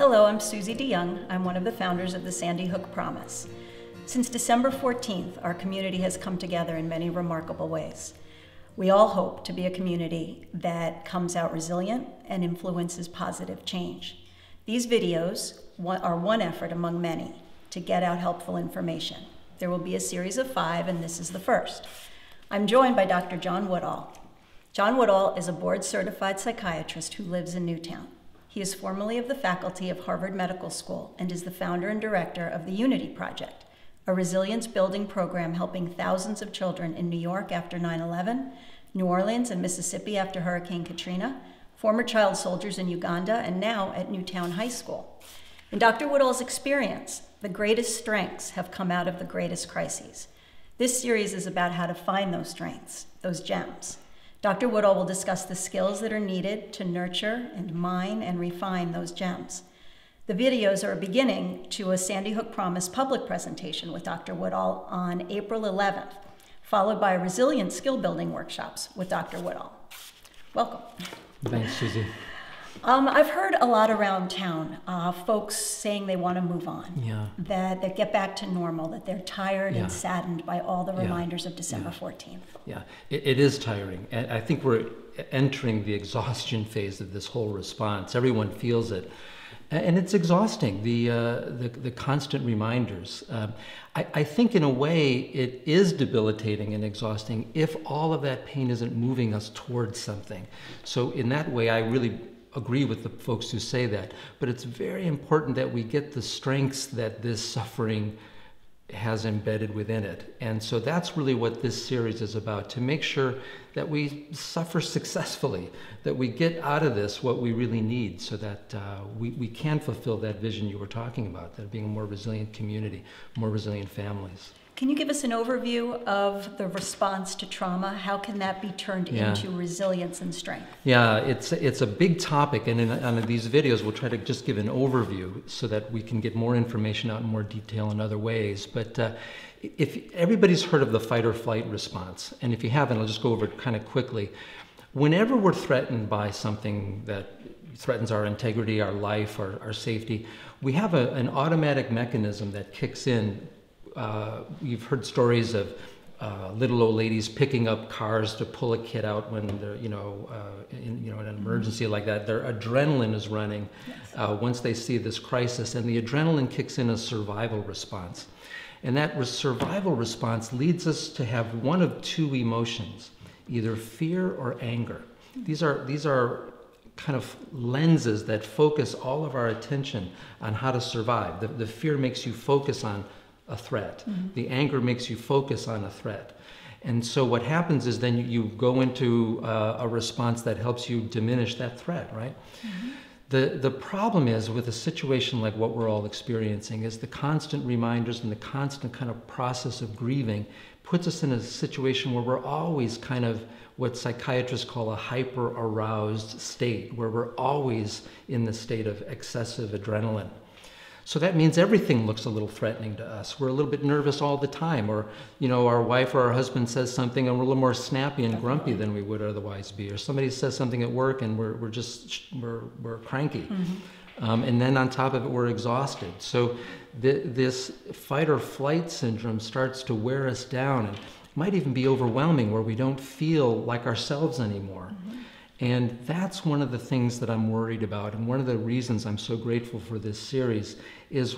Hello, I'm Suzy Deyoung. I'm one of the founders of the Sandy Hook Promise. Since December 14th, our community has come together in many remarkable ways. We all hope to be a community that comes out resilient and influences positive change. These videos are one effort among many to get out helpful information. There will be a series of 5, and this is the first. I'm joined by Dr. John Woodall. John Woodall is a board-certified psychiatrist who lives in Newtown. He is formerly of the faculty of Harvard Medical School and is the founder and director of the Unity Project, a resilience building program helping thousands of children in New York after 9/11, New Orleans and Mississippi after Hurricane Katrina, former child soldiers in Uganda, and now at Newtown High School. In Dr. Woodall's experience, the greatest strengths have come out of the greatest crises. This series is about how to find those strengths, those gems. Dr. Woodall will discuss the skills that are needed to nurture and mine and refine those gems. The videos are a beginning to a Sandy Hook Promise public presentation with Dr. Woodall on April 11th, followed by resilience skill building workshops with Dr. Woodall. Welcome. Thanks, Suzy. I've heard a lot around town, folks saying they want to move on, that get back to normal, that they're tired and saddened by all the reminders of December 14th. Yeah, it is tiring. And I think we're entering the exhaustion phase of this whole response. Everyone feels it. And it's exhausting, the constant reminders. I think in a way it is debilitating and exhausting if all of that pain isn't moving us towards something. So in that way, I really agree with the folks who say that. But it's very important that we get the strengths that this suffering has embedded within it. And so that's really what this series is about, to make sure that we suffer successfully, that we get out of this what we really need so that we can fulfill that vision you were talking about, that being a more resilient community, more resilient families. Can you give us an overview of the response to trauma? How can that be turned into resilience and strength? Yeah, it's a big topic, and on these videos we'll try to just give an overview so that we can get more information out in more detail in other ways. But if everybody's heard of the fight or flight response, and if you haven't, I'll just go over it kind of quickly. Whenever we're threatened by something that threatens our integrity, our life, our safety, we have an automatic mechanism that kicks in. You've heard stories of little old ladies picking up cars to pull a kid out when they're, in an emergency like that. Their adrenaline is running once they see this crisis, and the adrenaline kicks in a survival response. And that survival response leads us to have one of 2 emotions, either fear or anger. These are kind of lenses that focus all of our attention on how to survive. The fear makes you focus on a threat. The anger makes you focus on a threat. And so what happens is then you go into a response that helps you diminish that threat, right? The problem is with a situation like what we're all experiencing is the constant reminders and the constant kind of process of grieving puts us in a situation where we're always kind of what psychiatrists call a hyper-aroused state, where we're always in the state of excessive adrenaline. So that means everything looks a little threatening to us. We're a little bit nervous all the time, or our wife or our husband says something and we're a little more snappy and grumpy than we would otherwise be, or somebody says something at work and we're cranky. And then on top of it, we're exhausted. So this fight or flight syndrome starts to wear us down, and might even be overwhelming, where we don't feel like ourselves anymore. And that's one of the things that I'm worried about, and one of the reasons I'm so grateful for this series is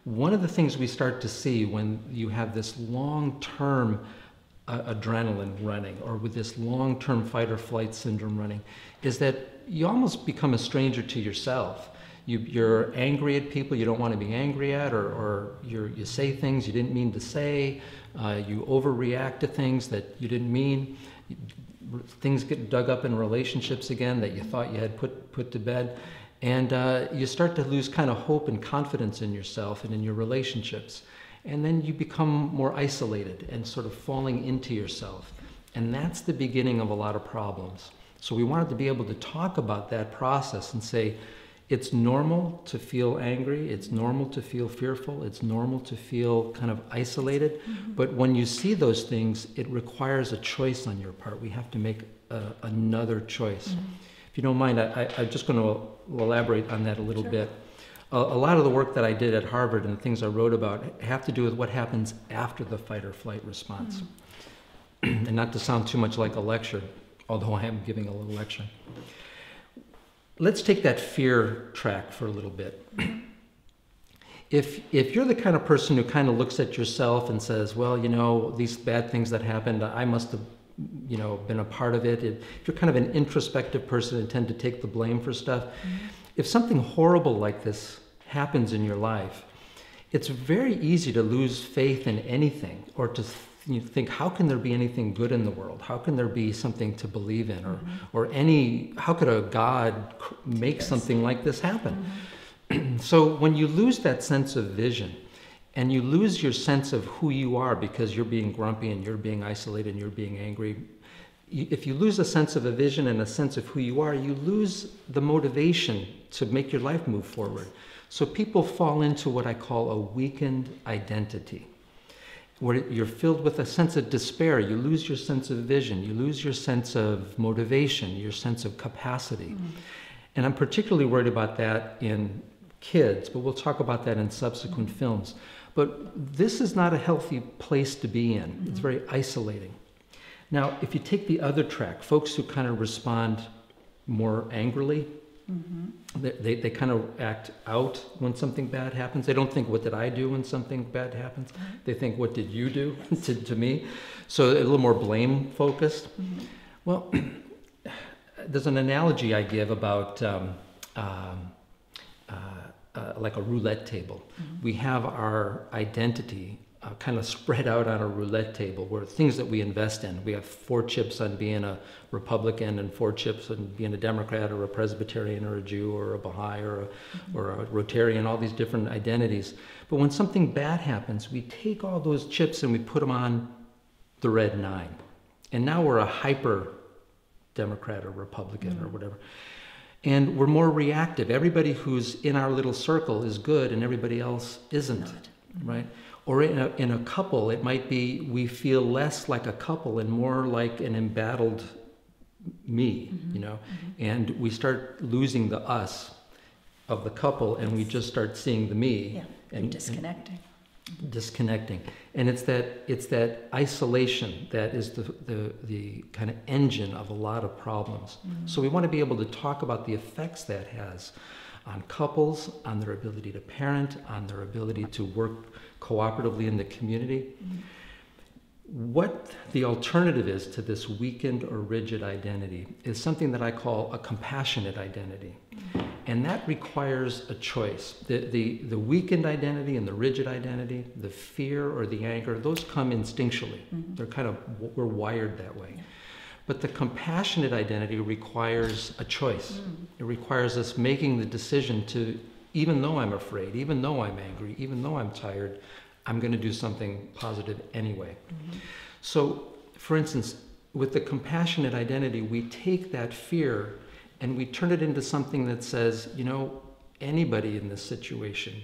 one of the things we start to see when you have this long-term adrenaline running, or with this long-term fight or flight syndrome running, is that you almost become a stranger to yourself. You're angry at people you don't want to be angry at, or you say things you didn't mean to say, you overreact to things that you didn't mean. Things get dug up in relationships again that you thought you had put to bed, and you start to lose kind of hope and confidence in yourself and in your relationships, and then you become more isolated and sort of falling into yourself, and that's the beginning of a lot of problems. So we wanted to be able to talk about that process and say, it's normal to feel angry, it's normal to feel fearful, it's normal to feel kind of isolated, but when you see those things, it requires a choice on your part. We have to make another choice. If you don't mind, I'm just going to elaborate on that a little bit. A lot of the work that I did at Harvard and the things I wrote about have to do with what happens after the fight or flight response. And not to sound too much like a lecture, although I am giving a little lecture. Let's take that fear track for a little bit. If you're the kind of person who kind of looks at yourself and says, well, you know, these bad things that happened, I must have, you know, been a part of it. If you're kind of an introspective person and tend to take the blame for stuff, if something horrible like this happens in your life, it's very easy to lose faith in anything, or to think, how can there be anything good in the world? How can there be something to believe in? Or how could a God make something like this happen? So when you lose that sense of vision, and you lose your sense of who you are because you're being grumpy and you're being isolated and you're being angry, if you lose a sense of a vision and a sense of who you are, you lose the motivation to make your life move forward. So people fall into what I call a weakened identity, where you're filled with a sense of despair. You lose your sense of vision. You lose your sense of motivation, your sense of capacity. And I'm particularly worried about that in kids, but we'll talk about that in subsequent films. But this is not a healthy place to be in. It's very isolating. Now, if you take the other track, folks who kind of respond more angrily, they kind of act out when something bad happens. They don't think, what did I do when something bad happens? They think, what did you do to me? So a little more blame focused. Well, there's an analogy I give about like a roulette table. We have our identity kind of spread out on a roulette table, where things that we invest in. We have 4 chips on being a Republican, and 4 chips on being a Democrat, or a Presbyterian, or a Jew, or a Baha'i, or a Rotarian, all these different identities. But when something bad happens, we take all those chips and we put them on the red 9. And now we're a hyper Democrat or Republican or whatever. And we're more reactive. Everybody who's in our little circle is good and everybody else isn't, right? Or in a couple, it might be we feel less like a couple and more like an embattled me, you know? And we start losing the us of the couple, and we just start seeing the me. And disconnecting. Disconnecting. And it's that isolation that is the kind of engine of a lot of problems. So we want to be able to talk about the effects that has on couples, on their ability to parent, on their ability to work cooperatively in the community. What the alternative is to this weakened or rigid identity is something that I call a compassionate identity. And that requires a choice. The weakened identity and the rigid identity, the fear or the anger, those come instinctually. They're we're wired that way. But the compassionate identity requires a choice. It requires us making the decision to, even though I'm afraid, even though I'm angry, even though I'm tired, I'm going to do something positive anyway. So, for instance, with the compassionate identity, we take that fear and we turn it into something that says, you know, anybody in this situation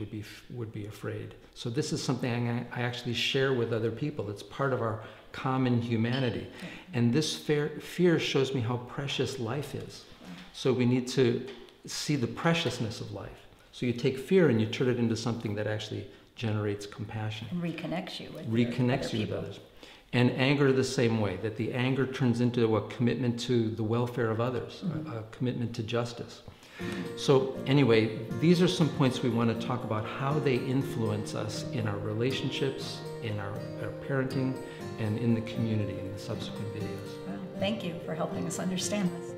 would be afraid. So this is something I actually share with other people. It's part of our common humanity. And this fear shows me how precious life is. So we need to see the preciousness of life. So you take fear and you turn it into something that actually generates compassion. And reconnects you with others. And anger the same way, that the anger turns into a commitment to the welfare of others, a commitment to justice. So anyway, these are some points we want to talk about, how they influence us in our relationships, in our parenting, and in the community in the subsequent videos. Well, thank you for helping us understand this.